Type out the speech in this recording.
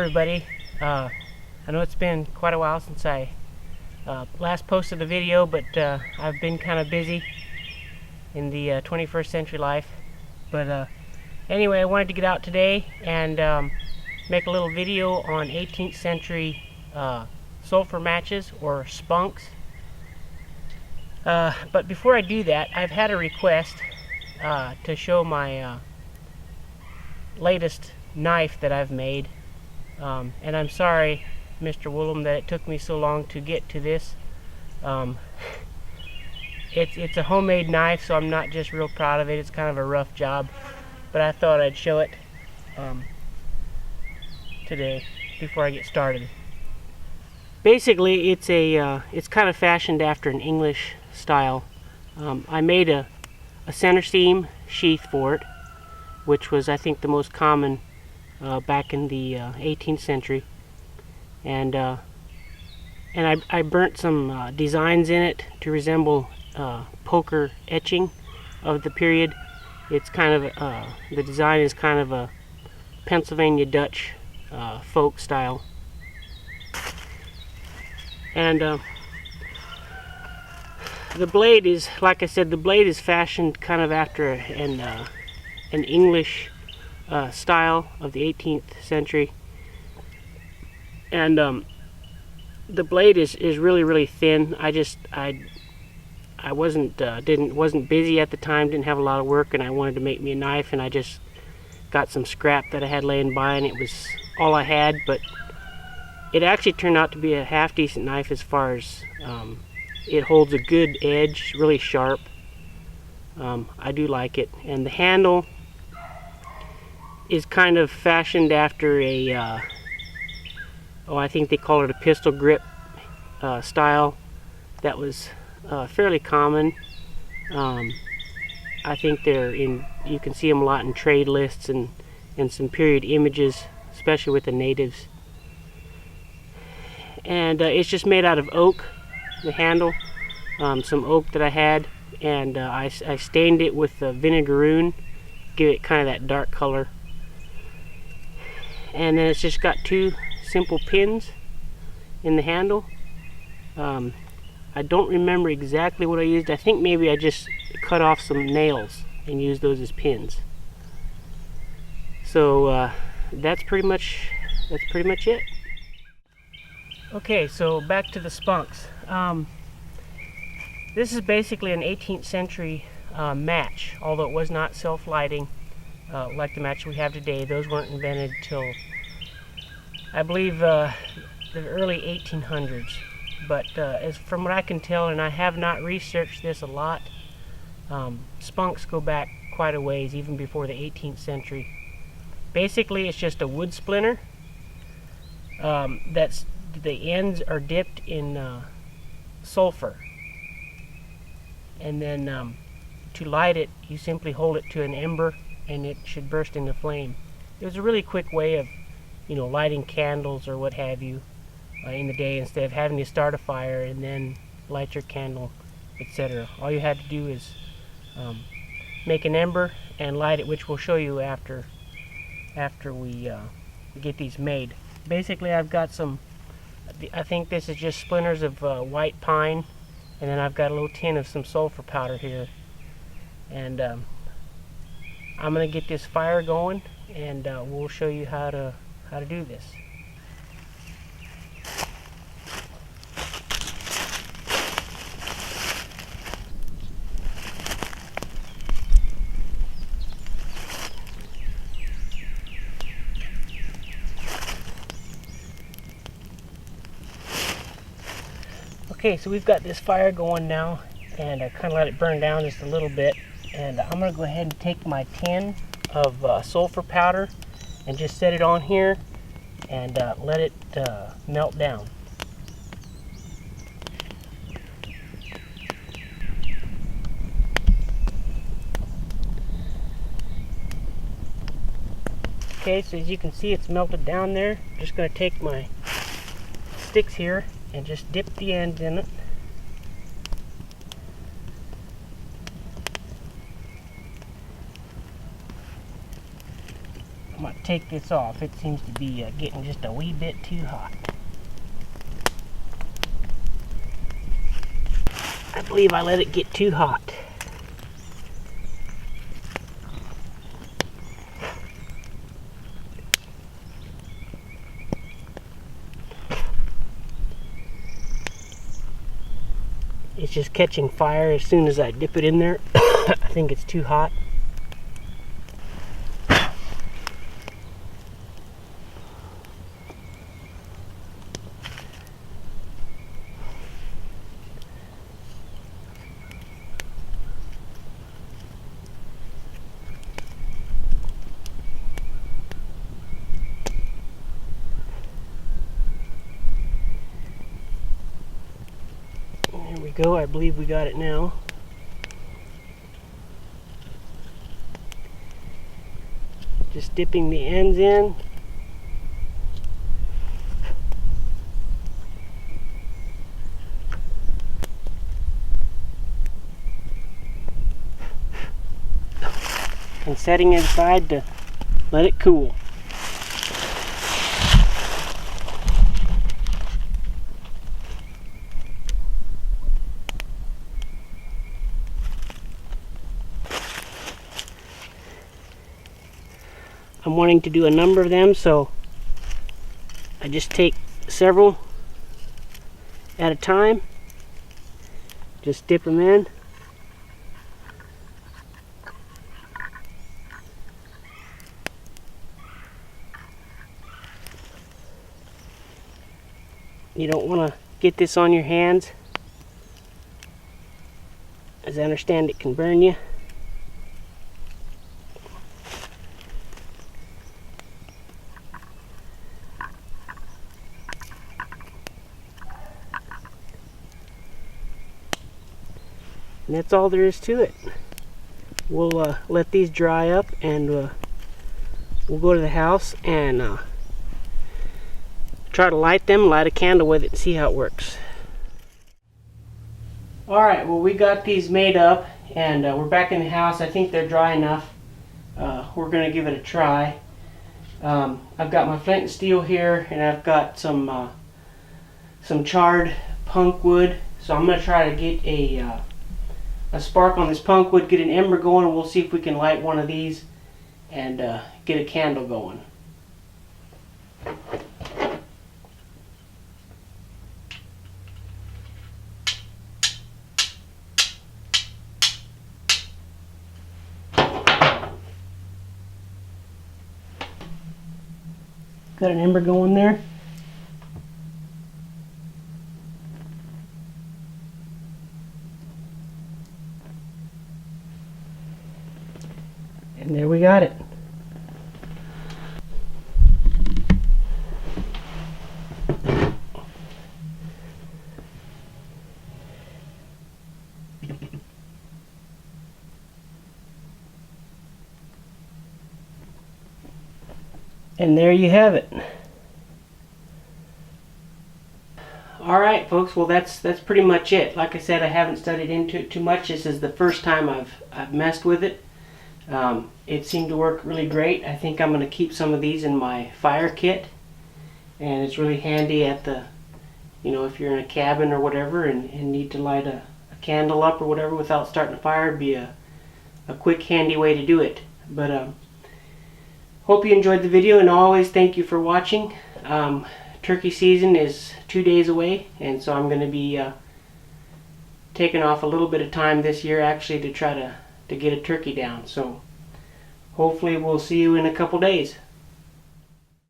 everybody. I know it's been quite a while since I last posted a video, but I've been kind of busy in the 21st century life. But anyway, I wanted to get out today and make a little video on 18th century sulphur matches, or spunks. But before I do that, I've had a request to show my latest knife that I've made. And I'm sorry, Mr. Woolham, that it took me so long to get to this. It's a homemade knife, so I'm not just real proud of it. It's kind of a rough job, but I thought I'd show it today before I get started. Basically, it's kind of fashioned after an English style. I made a center seam sheath for it, which was, I think, the most common back in the 18th century, and I burnt some designs in it to resemble poker etching of the period. It's kind of the design is kind of a Pennsylvania Dutch folk style, and the blade is, like I said, the blade is fashioned kind of after an English style of the 18th century, and the blade is really thin. I wasn't busy at the time, didn't have a lot of work, and I wanted to make me a knife, and I just got some scrap that I had laying by, and it was all I had. But it actually turned out to be a half decent knife as far as it holds a good edge, really sharp. I do like it, and the handle is kind of fashioned after a I think they call it a pistol grip style that was fairly common. I think you can see them a lot in trade lists and some period images, especially with the natives. And it's just made out of oak, the handle, some oak that I had, and I stained it with vinegaroon, give it kind of that dark color. And then it's just got two simple pins in the handle. I don't remember exactly what I used. I think maybe I just cut off some nails and used those as pins. So that's pretty much it. Okay, so back to the spunks. This is basically an 18th century match, although it was not self-lighting like the match we have today. Those weren't invented till, I believe, the early 1800s. But as from what I can tell, and I have not researched this a lot, spunks go back quite a ways, even before the 18th century. Basically, it's just a wood splinter that's the ends are dipped in sulphur, and then to light it, you simply hold it to an ember, and it should burst into flame. It was a really quick way of, lighting candles or what have you in the day, instead of having to start a fire and then light your candle, etc. All you had to do is make an ember and light it, which we'll show you after we get these made. Basically, I've got some, I think this is just splinters of white pine, and then I've got a little tin of some sulphur powder here, and I'm gonna get this fire going, and we'll show you how to do this. Okay, so we've got this fire going now, and I kind of let it burn down just a little bit, and I'm going to go ahead and take my tin of sulphur powder and just set it on here and let it melt down. Okay, so as you can see, it's melted down there. I'm just going to take my sticks here and just dip the ends in it. I'm going to take this off. It seems to be getting just a wee bit too hot. I believe I let it get too hot. It's just catching fire as soon as I dip it in there. I think it's too hot. There we go. I believe we got it now. Just dipping the ends in. And setting it aside to let it cool. I'm wanting to do a number of them, so I just take several at a time. Just dip them in. You don't want to get this on your hands, as I understand it can burn you. And that's all there is to it. We'll let these dry up, and we'll go to the house and try to light a candle with it and see how it works. Alright, well, we got these made up, and we're back in the house. I think they're dry enough. We're going to give it a try. I've got my flint and steel here, and I've got some charred punk wood. So I'm going to try to get a spark on this punk wood, get an ember going, and we'll see if we can light one of these and get a candle going. Got an ember going there. And there we got it. And there you have it. Alright folks, well that's pretty much it. Like I said, I haven't studied into it too much. This is the first time I've messed with it. It seemed to work really great. I think I'm going to keep some of these in my fire kit. And it's really handy at the, if you're in a cabin or whatever and need to light a candle up or whatever without starting a fire. It'd be a quick, handy way to do it. But hope you enjoyed the video, and always thank you for watching. Turkey season is 2 days away, and so I'm going to be taking off a little bit of time this year actually to try to get a turkey down. So hopefully we'll see you in a couple days.